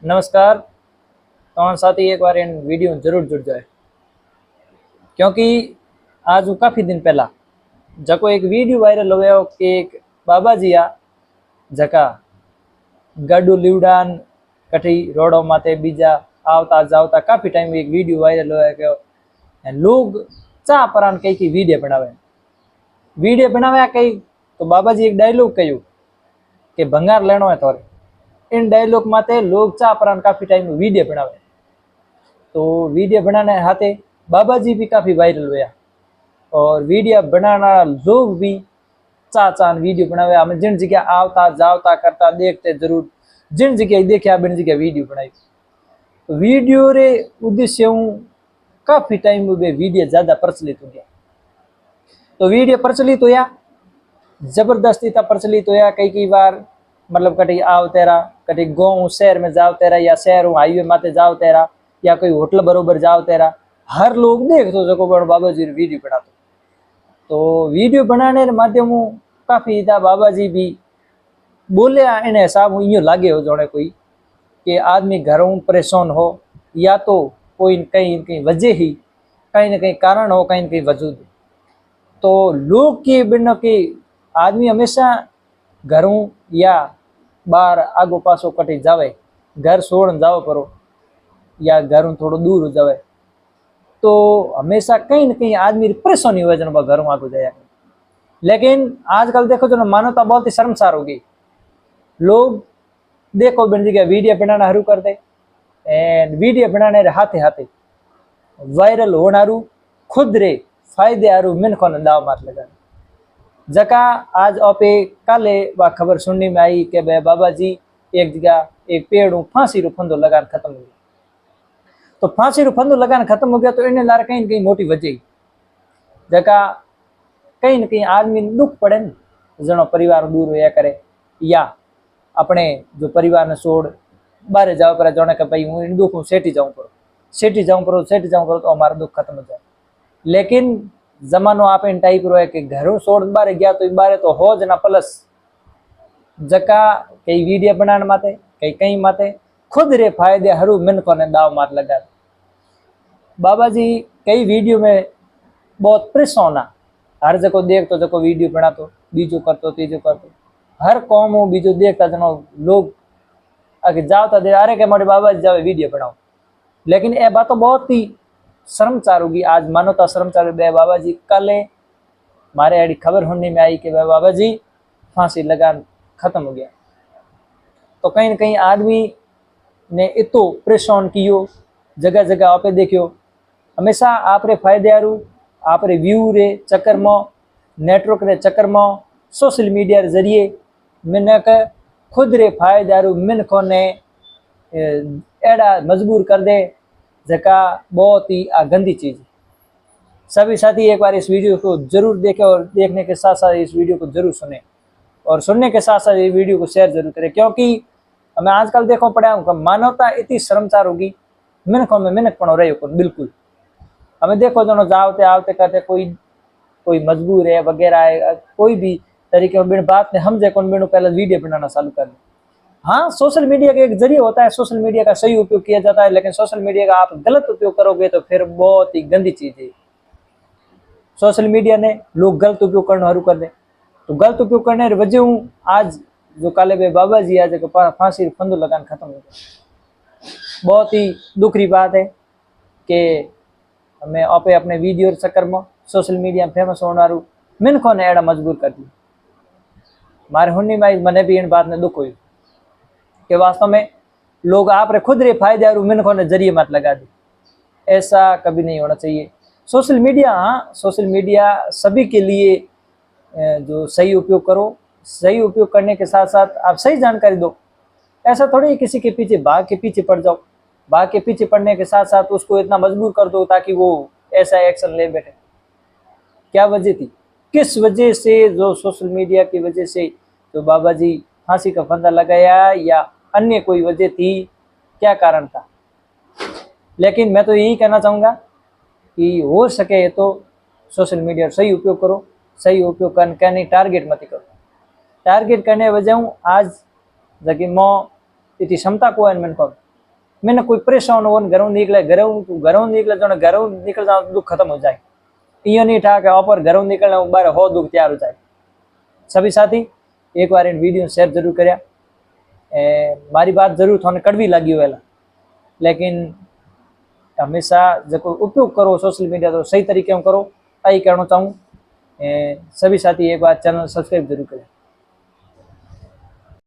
नमस्कार। तो साथी एक बार इन वीडियो में जरूर जुड़ जाए, क्योंकि आज वो काफ़ी दिन पहला जको एक वीडियो वायरल हो गया कि एक बाबा जी आ जका गाडू लीवडान कठी रोडों माथे बीजा आवता जावता काफ़ी टाइम एक वीडियो वायरल हो कि लोग चा परान कई की वीडियो बनावे कई। तो बाबा जी एक डायलॉग कहू कि भंगार लेनो है तोरे। इन डायलॉग माते लोग चा परान काफ़ी टाइम वीडियो बनावे। तो वीडियो बनाने हाथे बाबा जी भी काफ़ी वायरल हुआ और वीडियो बनाना लोग भी चा चान वीडियो बनावे। हमें जिन जगह आवता जावता करता देखते जरूर, जिन जगह देखा बिन जगह वीडियो बनाई। तो वीडियो रे उद्देश्य काफ़ी टाइम वीडियो ज़्यादा प्रचलित हो गया। तो वीडियो प्रचलित होया जबरदस्ती था प्रचलित होया कई बार, मतलब कटी आव तेरा कटी गाँव शहर में जाओ तेरा या शहर हाईवे माते जाओ तेरा या कोई होटल बरोबर जाओ तेरा हर लोग देख तो सको बाबा जी वीडियो बना तो वीडियो बनाने के माध्यम काफ़ी था बाबा जी भी बोले इन हिसाब यूँ लागे हो जोड़े कोई कि आदमी घरों परेशान हो या तो कोई कहीं कहीं वजह ही कहीं ना कहीं कारण हो कहीं ना कहीं वजूद। तो लोग की बिना के आदमी हमेशा घरों या बार आगो पासो कटी जावे, घर छोड़ जाओ परो या घर थोड़ा दूर हो जावे तो हमेशा कहीं ना कहीं आदमी परेशानी हो जाए घर आगो जाए। लेकिन आजकल देखो जो मानवता बहुत ही शर्मसार हो गई। लोग देखो बिन जगह वीडियो बनाना शुरू कर दे एंड वीडियो बनाने रे हाथे हाथे वायरल होनारू खुद रे फायदे आरू मिनखों ने दाव मार लगा। जका आज आपे काले वह खबर सुनने में आई कि बाबा जी एक जगह एक पेड़ फांसी रो फंदो लगान खत्म हो गया। तो फांसी रो फंदो लगान खत्म हो गया तो इन्हें लार कहीं कहीं मोटी वजह जका कहीं ना कहीं आदमी दुख पड़े न जनो परिवार दूर होया करे या अपने जो परिवार ने छोड़ बाहर जाओ पर जाने का भाई हूँ इन दुख हूँ सेठी जाऊँ करो तो हमारा दुख खत्म हो जाए। लेकिन जमानो आप इन टाइप रो है कि घरों छोड़ बारे गया तो बारे तो हो जना प्लस जका कई वीडियो बनाने माते कई कई माते खुद रे फायदे हरू मिनकों ने दाव मार लगा। बाबा जी कई वीडियो में बहुत परेशान हर जगह देख तो जको वीडियो बना तो बीजो करतो तीजो करतो हर कौम हो बीजो देखता जनो लोग आगे जाओ दे अरे के मोटे बाबा जी जावे वीडियो बनाओ। लेकिन ये बात तो बहुत ही शर्मसार होगी। आज मानवता शर्मसार बे बाबा जी कल मारे आड़ी खबर होने में आई कि बाबा जी फांसी लगान खत्म हो गया। तो कहीं ना कहीं आदमी ने इतो परेशान कियो जगह जगह आपे देखियो हमेशा आप रे फायदे आरू आप रे व्यू रे चक्कर में नेटवर्क रे चक्कर में सोशल मीडिया रे जरिए मिनक खुद रे फायदारू मिनखों ने एड़ा मजबूर कर दे जका बहुत ही गंदी चीज़। सभी साथी एक बार इस वीडियो को जरूर देखें और देखने के साथ साथ इस वीडियो को जरूर सुने और सुनने के साथ साथ ये वीडियो को शेयर जरूर करें, क्योंकि हमें आजकल देखो पड़ा मानवता इतनी शर्मसार होगी मिनखों में मिनक पड़ो रहे हो बिल्कुल। हमें देखो दोनों जाते आवते करते कोई कोई मजबूर है वगैरह है कोई भी तरीके बिन बात ने हम कौन बिन पहले वीडियो बनाना चालू कर दे। हाँ सोशल मीडिया का एक जरिए होता है, सोशल मीडिया का सही उपयोग किया जाता है, लेकिन सोशल मीडिया का आप गलत उपयोग करोगे तो फिर बहुत ही गंदी चीज़ है। सोशल मीडिया ने लोग गलत उपयोग करना शुरू कर दे तो गलत उपयोग करने वजह आज जो काले बे बाबा जी आज फांसी फंदो लगान खत्म हो गया। बहुत ही दुख की बात है कि हमें आपे अपने वीडियो चक्कर में सोशल मीडिया में फेमस होना मिनखों ने एड़ा मजबूर कर दिया। मारे हुन्नी में मैंने भी इन बात में दुख हुई कि वास्तव में लोग आप रे खुद रे फायदे और मिनखों ने जरिए मत लगा दी। ऐसा कभी नहीं होना चाहिए। सोशल मीडिया हाँ सोशल मीडिया सभी के लिए जो सही उपयोग करो, सही उपयोग करने के साथ साथ आप सही जानकारी दो। ऐसा थोड़ी किसी के पीछे भाग के पीछे पड़ जाओ, भाग के पीछे पड़ने के साथ साथ उसको इतना मजबूर कर दो ताकि वो ऐसा एक्शन ले बैठे। क्या वजह थी, किस वजह से जो सोशल मीडिया की वजह से जो बाबा जी फांसी का फंदा लगाया या अन्य कोई वजह थी, क्या कारण था। लेकिन मैं तो यही कहना चाहूँगा कि हो सके तो सोशल मीडिया सही उपयोग करो, सही उपयोग करने टारगेट मत करो। टारगेट करने वजह आज जबकि मो इतनी क्षमता को मैंने मैंने कोई परेशान हो घरों निकले घरों निकले जो घरों निकल जाओ दुख खत्म हो जाए। इं नहीं था कि ऑपर घरों निकलने बार हो दुख तैयार हो जाए। सभी साथी एक बार इन वीडियो शेयर जरूर कर्या। मारी बात जरूर थोड़े कड़वी लगी वेला, लेकिन हमेशा जो उपयोग करो सोशल मीडिया तो सही तरीके में करो, यही कहना चाहूँ। सभी साथी एक बार चैनल सब्सक्राइब जरूर करें।